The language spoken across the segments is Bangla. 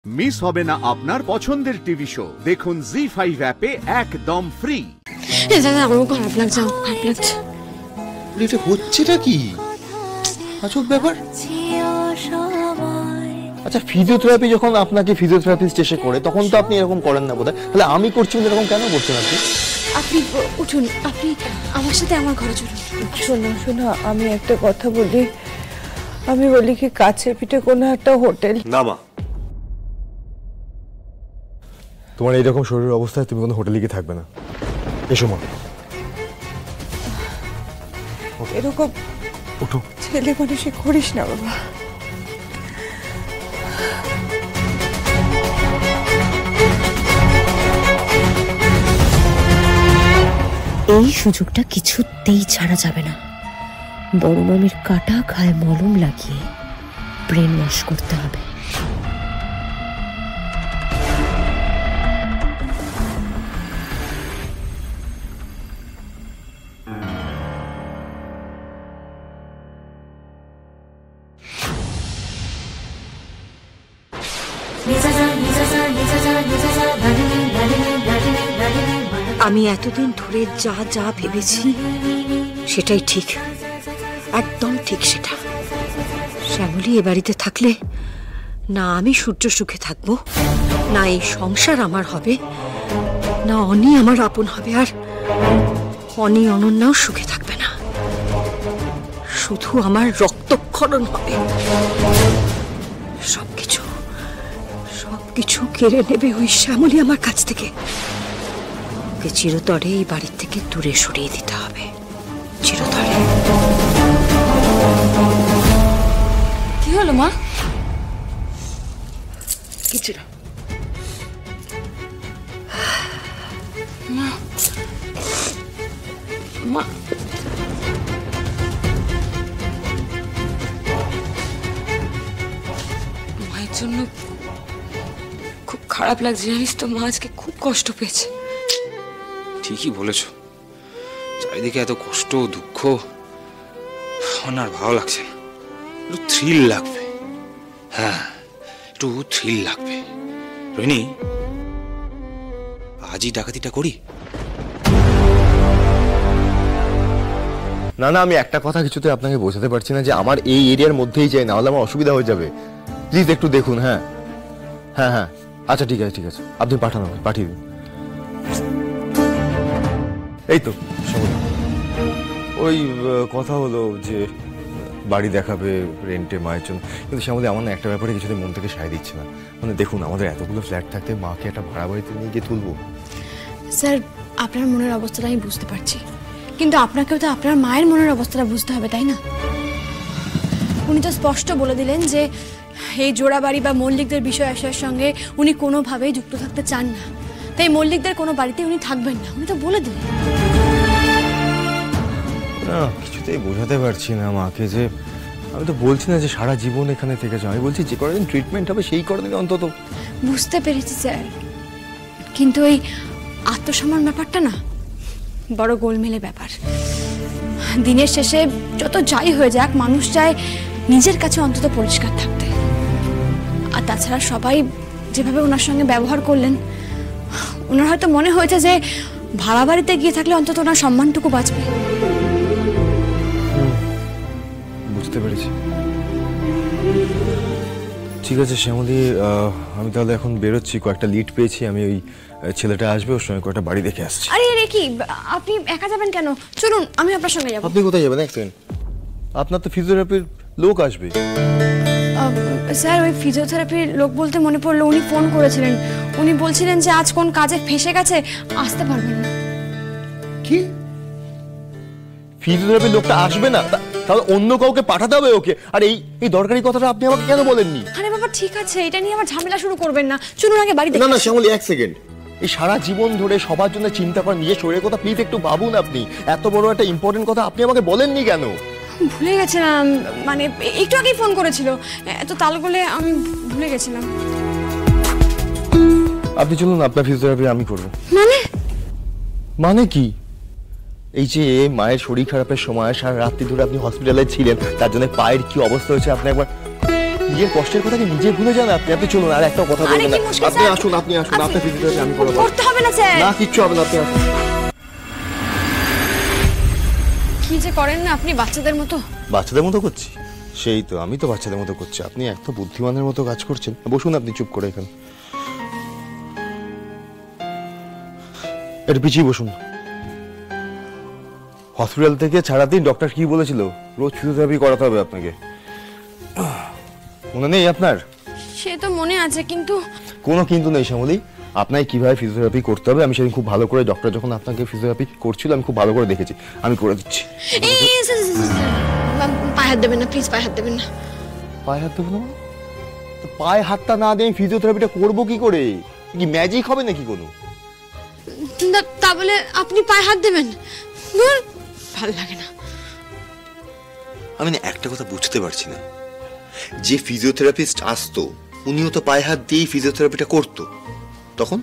মিস হবে না আপনার পছন্দের টিভি শো। দেখুন জি5 অ্যাপে একদম ফ্রি। দাদা আমার খারাপ লাগছে, খারাপ লাগছে। এটা হচ্ছেটা কি আজব ব্যাপার। আচ্ছা ফিজিওথেরাপি যখন আপনাকে ফিজিওথেরাপিস্ট এসে করে তখন তো আপনি এরকম করেন না বোধহয়, তাহলে আমি করছি এরকম কেন করছেন আপনি? আপনি উঠুন, আপনি আমার সাথে আমার ঘরে চলুন। শোনো শোনো, আমি একটা কথা বলি, আমি বলি কি কাছে পিঠে কোনো একটা হোটেল। না মা, তোমার এইরকম শরীরের অবস্থায় তুমি কোনো হোটেলে গিয়ে থাকবে না। এসো মা, এরকম ওঠো। ছেলে মানুষে করিস না বাবা। এই সুযোগটা কিছুতেই ছাড়া যাবে না। বড় মামির কাটা ঘায়ে মলম লাগিয়ে ব্রেন ওয়াশ করতে হবে। আমি এতদিন ধরে যা যা ভেবেছি সেটাই ঠিক, একদম ঠিক সেটা। শ্যামলী এ বাড়িতে থাকলে না আমি সূর্য সুখে থাকবো, না এই সংসার আমার হবে, না অনি আমার আপন হবে, আর অনি অনন্যাও সুখে থাকবে না। শুধু আমার রক্তক্ষরণ হবে। সবকিছু কেড়ে নেবে ওই শ্যামলী আমার কাছ থেকে। ওকে চিরতরে এই বাড়ির থেকে দূরে সরিয়ে দিতে হবে, চিরতরে। কি হলো মা? কিছু না মা, মা মায়ের জন্য খুব খারাপ লাগছে জানিস তো। মা আজকে খুব কষ্ট পেয়েছে। ঠিকই বলেছ, চারিদিকে এত কষ্ট দুঃখ, আমার আর ভালো লাগছে না। একটু থ্রিল লাগবে, হ্যাঁ একটু থ্রিল লাগবে। রোহিণী, আজই ডাকাতিটা করি। না না, আমি একটা কথা কিছুতে আপনাকে বোঝাতে পারছি না যে আমার এই এরিয়ার মধ্যেই চাই, না হলে আমার অসুবিধা হয়ে যাবে। প্লিজ একটু দেখুন। হ্যাঁ হ্যাঁ হ্যাঁ, আচ্ছা ঠিক আছে ঠিক আছে, আপনি পাঠান, পাঠিয়ে দিন। এই তো ওই কথা হলো যে বাড়ি দেখাবে রেন্টে মায়ের জন্য, কিন্তু শ্যামলী আমার না একটা ব্যাপারে কিছুতে মন থেকে সায় দিচ্ছে না। মানে দেখুন, আমাদের এতগুলো ফ্ল্যাট থাকতে মাকে একটা ভাড়া বাড়িতে নিয়ে গিয়ে তুলবো। স্যার আপনার মনের অবস্থাটা আমি বুঝতে পারছি, কিন্তু আপনাকেও তো আপনার মায়ের মনের অবস্থাটা বুঝতে হবে, তাই না? উনি তো স্পষ্ট বলে দিলেন যে এই জোড়া বাড়ি বা মল্লিকদের বিষয় আসার সঙ্গে উনি কোনোভাবেই যুক্ত থাকতে চান না। তাই মল্লিকদের কোনো বাড়িতে উনি থাকবেন না, উনি তো বলে দিলেন। না কিছুতেই বোঝাতে পারছি না মাকে যে আমি তো বলছি না যে সারা জীবন এখানে থেকে যাও, আমি বলছি যে কদিন ট্রিটমেন্ট হবে সেই কদিন অন্তত। বুঝতে পেরেছি স্যার, কিন্তু এই আত্মসম্মান ব্যাপারটা না বড় গোলমেলে ব্যাপার। দিনের শেষে যত যাই হয়ে যাক, মানুষ চায় নিজের কাছে অন্তত পরিষ্কার থাকতে। আর তাছাড়া সবাই যেভাবে ওনার সঙ্গে ব্যবহার করলেন, ওনার হয়তো মনে হয়েছে যে ভাড়া বাড়িতে গিয়ে থাকলে অন্তত ওনার সম্মানটুকু বাঁচবে। বুঝতে পেরেছি। ঠিক আছে শ্যামলী, আমি তাহলে এখন বেরোচ্ছি, কয়েকটা লিড পেয়েছি আমি। ওই ছেলেটা আসবে, ওর সঙ্গে কয়েকটা বাড়ি দেখে আসছি। আরে কি আপনি একা যাবেন কেন? চলুন আমি আপনার সঙ্গে যাবো। আপনি কোথায় যাবেন? এক সেকেন্ড, আপনার তো ফিজিওথেরাপির লোক আসবে। স্যার ওই ফিজিওথেরাপির লোক বলতে মনে পড়লো, উনি ফোন করেছিলেন। উনি বলছিলেন যে আজ কোন কাজে ফেঁসে গেছে, আসতে পারবেন না। কি ফিজিওথেরাপির লোকটা আসবে না? তাহলে অন্য কাউকে পাঠাতে হবে ওকে। আর এই দরকারি কথাটা আপনি আমাকে কেন বলেননি? আরে বাবা ঠিক আছে, এটা নিয়ে আবার ঝামেলা শুরু করবেন না, চলুন আগে বাড়ি দেখে। না না শ্যামলী, এক সেকেন্ড। এই সারা জীবন ধরে সবার জন্য চিন্তা করেন, নিজের শরীরের কথা প্লিজ একটু ভাবুন। আপনি এত বড় একটা ইম্পর্টেন্ট কথা আপনি আমাকে বলেননি কেন? ভুলে গেছিলাম, মানে একটু আগেই ফোন করেছিল, এত তালগোলে আমি ভুলে গেছিলাম। আপনি চলুন, আপনার ফিজিওথেরাপি আমি করব। মানে কি? এই যে মায়ের শরীর খারাপের সময় সারা রাত্রি ধরে আপনি হসপিটালে ছিলেন, তার জন্য পায়ের কি অবস্থা হয়েছে আপনি একবার নিজের কষ্টের কথা কি নিজে ভুলে যান আপনি? আপনি চলুন, আর একটা কথা আরে বলবেন কি না। মুশকিল আপনি স্যার? আসুন, আপনি আপনার ফিজিওথেরাপি আমি করবো। করতে হবে না স্যার। না, কিচ্ছু হবে না, আপনি আসুন। কি যে করেন না আপনি বাচ্চাদের মতো। বাচ্চাদের মতো করছি? সেই তো, আমি তো বাচ্চাদের মতো করছি। আপনি এত বুদ্ধিমানের মতো কাজ করছেন। বসুন আপনি চুপ করে এখানে, একটু পিছিয়ে বসুন। হসপিটাল থেকে ছাড়াতেই ডক্টর কি বলেছিল? রোজ ফিজিওথেরাপি করাতে হবে আপনাকে। মনে নেই আপনার? সে তো মনে আছে, কিন্তু কোনো কিন্তু নেই শ্যামলী। আপনাকে কিভাবে ফিজিওথেরাপি করতে হবে আমি সেদিন খুব ভালো করে, ডক্টর যখন আপনাকে ফিজিওথেরাপি করছিল আমি খুব ভালো করে দেখেছি। আমি করে দিচ্ছি। পায়ে হাত দেবেন না প্লিজ, পায়ে হাত দেবেন না। পায়ে হাত দেবো না? তো পায়ে হাতটা না দিয়ে ফিজিওথেরাপিটা করবো কি করে? কি ম্যাজিক হবে নাকি কোনো? তা বলে আপনি পায়ে হাত দেবেন? ভালো লাগে না। আমি না একটা কথা বুঝতে পারছি না, যে ফিজিওথেরাপিস্ট আসতো উনিও তো পায়ে হাত দিয়েই ফিজিওথেরাপিটা করতো, তখন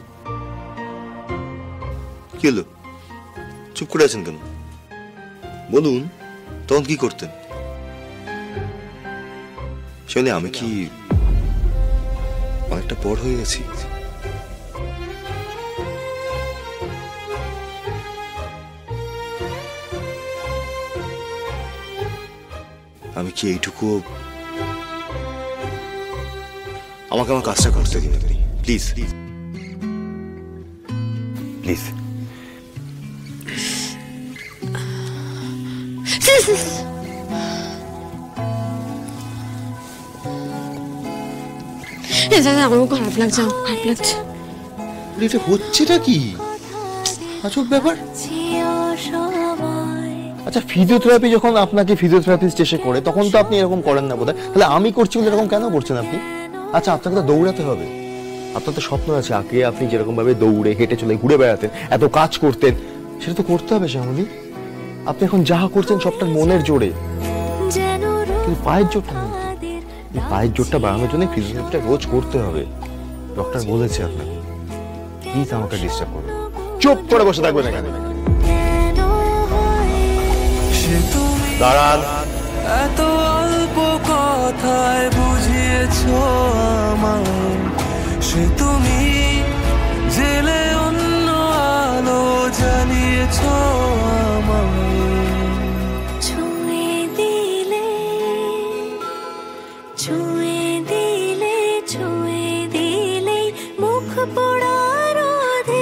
কি হলো? চুপ করে আছেন কেন? বলুন, তখন কি করতেন? আসলে আমি কি অনেকটা বড় হয়ে গেছি? আমি কি এইটুকু? আমাকে আমার কাজটা করতে দিন আপনি, প্লিজ প্লিজ। আমার খারাপ লাগছে, খারাপ লাগছে। এটা হচ্ছেটা কি আজব ব্যাপার? আচ্ছা, ফিজিওথেরাপি যখন আপনাকে ফিজিওথেরাপিস্ট এসে করে তখন তো আপনি এরকম করেন না বোধহয়। তাহলে আমি করছি বলে এরকম কেন করছেন আপনি? আচ্ছা, আপনাকে তো দৌড়াতে হবে। আপনার তো স্বপ্ন আছে, আগে আপনি যেরকম ভাবে দৌড়ে হেঁটে চলে ঘুরে বেড়াতেন, এত কাজ করতেন, সেটা তো করতে হবে শ্যামলী। আপনি এখন যা করছেন সবটা মনের জোরে, কিন্তু পায়ের জোরটা নেই। এই পায়ের জোরটা বাড়ানোর জন্য ফিজিওথেরাপিটা রোজ করতে হবে, ডক্টর বলেছে আপনাকে। প্লিজ আমাকে ডিস্টার্ব করুন, চুপ করে বসে থাকবেন এখানে। দাঁড়ান। এত অল্প কথায় বুঝিয়েছো আমায়, সে তুমি জেলে অন্য আলো জ্বালিয়েছো আমায়। ছুঁয়ে দিলে ছুঁয়ে দিলে ছুঁয়ে দিলে মুখ পোড়ার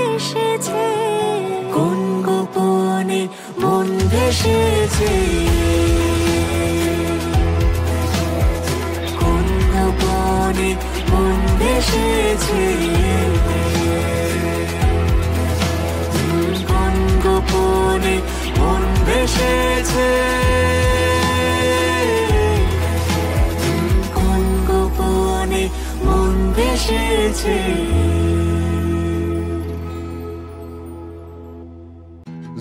এসেছে, কোন গোপনে মন ভেসেছে, কোন গোপনে মন ভেসেছে, কোন গোপনে মন ভেসেছে, কোন গোপনে মন ভেসেছে।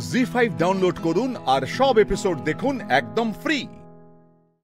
জি5 ডাউনলোড করুন আর সব এপিসোড দেখুন একদম ফ্রি।